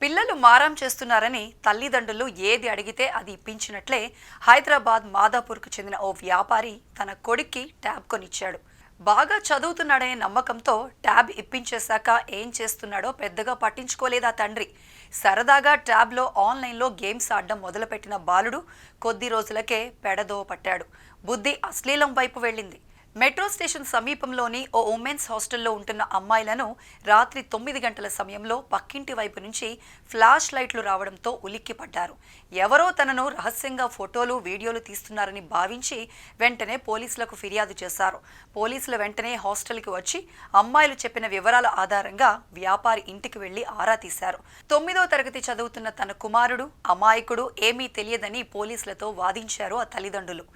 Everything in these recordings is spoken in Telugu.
పిల్లలు మారం చేస్తున్నారని తల్లిదండ్రులు ఏది అడిగితే అది ఇప్పించినట్లే హైదరాబాద్ మాదాపూర్కు చెందిన ఓ వ్యాపారి తన కొడుక్కి ట్యాబ్ కొనిచ్చాడు. బాగా చదువుతున్నాడనే నమ్మకంతో ట్యాబ్ ఇప్పించేశాక ఏం చేస్తున్నాడో పెద్దగా పట్టించుకోలేదా తండ్రి. సరదాగా ట్యాబ్లో ఆన్లైన్లో గేమ్స్ ఆడడం మొదలుపెట్టిన బాలుడు కొద్ది రోజులకే పెడదో పట్టాడు. బుద్ధి అశ్లీలం వైపు వెళ్ళింది. మెట్రో స్టేషన్ సమీపంలోని ఓ ఉమెన్స్ హాస్టల్లో ఉంటున్న అమ్మాయిలను రాత్రి 9 గంటల సమయంలో పక్కింటి వైపు నుంచి ఫ్లాష్ లైట్లు రావడంతో ఉలిక్కిపడ్డారు. ఎవరో తనను రహస్యంగా ఫోటోలు వీడియోలు తీస్తున్నారని భావించి వెంటనే పోలీసులకు ఫిర్యాదు చేశారు. పోలీసులు వెంటనే హాస్టల్కి వచ్చి అమ్మాయిలు చెప్పిన వివరాల ఆధారంగా వ్యాపారి ఇంటికి వెళ్లి ఆరా తీశారు. 9వ తరగతి చదువుతున్న తన కుమారుడు అమాయకుడు, ఏమీ తెలియదని పోలీసులతో వాదించారు ఆ తల్లిదండ్రులు.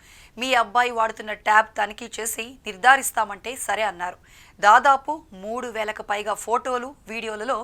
మీ అబ్బాయి వాడుతున్న ట్యాబ్ తనిఖీ చేసి నిర్ధారిస్తామంటే సరే అన్నారు. దాదాపు 3,000కు పైగా ఫోటోలు, వీడియోలలో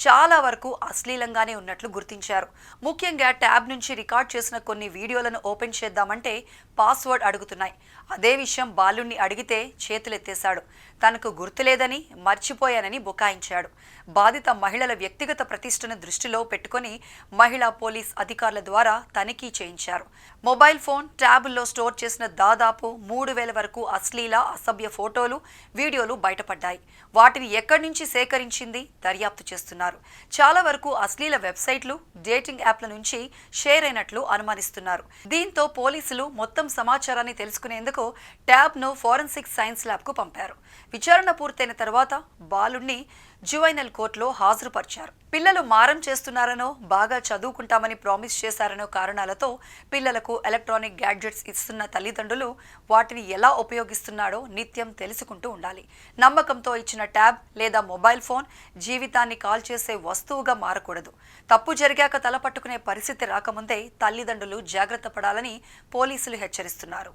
చాలా వరకు అశ్లీలంగానే ఉన్నట్లు గుర్తించారు. ముఖ్యంగా ట్యాబ్ నుంచి రికార్డ్ చేసిన కొన్ని వీడియోలను ఓపెన్ చేద్దామంటే పాస్వర్డ్ అడుగుతున్నాయి. అదే విషయం బాలుణ్ణి అడిగితే చేతులెత్తేశాడు. తనకు గుర్తులేదని, మర్చిపోయానని బుకాయించాడు. బాధిత మహిళల వ్యక్తిగత ప్రతిష్టను దృష్టిలో పెట్టుకుని మహిళా పోలీస్ అధికారుల ద్వారా తనిఖీ చేయించారు. మొబైల్ ఫోన్, ట్యాబుల్లో స్టోర్ చేసిన దాదాపు 3,000 వరకు అశ్లీల, అసభ్య ఫోటోలు, వీడియోలు బయటపడ్డాయి. వాటిని ఎక్కడి నుంచి సేకరించింది దర్యాప్తు చేస్తున్నారు. చాలా వరకు అశ్లీల వెబ్సైట్లు, డేటింగ్ యాప్ల నుంచి షేర్ అయినట్లు అనుమానిస్తున్నారు. దీంతో పోలీసులు మొత్తం సమాచారాన్ని తెలుసుకునేందుకు ట్యాబ్ను ఫోరెన్సిక్ సైన్స్ ల్యాబ్కు పంపారు. విచారణ పూర్తయిన తర్వాత బాలుణ్ణి జువైనల్ కోర్టులో హాజరుపరిచారు. పిల్లలు మారం చేస్తున్నారనో, బాగా చదువుకుంటామని ప్రామిస్ చేశారనో కారణాలతో పిల్లలకు ఎలక్ట్రానిక్ గ్యాడ్జెట్స్ ఇస్తున్న తల్లిదండ్రులు వాటిని ఎలా ఉపయోగిస్తున్నాడో నిత్యం తెలుసుకుంటూ ఉండాలి. నమ్మకంతో ఇచ్చిన ట్యాబ్ లేదా మొబైల్ ఫోన్ జీవితాన్ని కాల్ చేసే వస్తువుగా మారకూడదు. తప్పు జరిగాక తలపట్టుకునే పరిస్థితి రాకముందే తల్లిదండ్రులు జాగ్రత్త పడాలని పోలీసులు హెచ్చరిస్తున్నారు.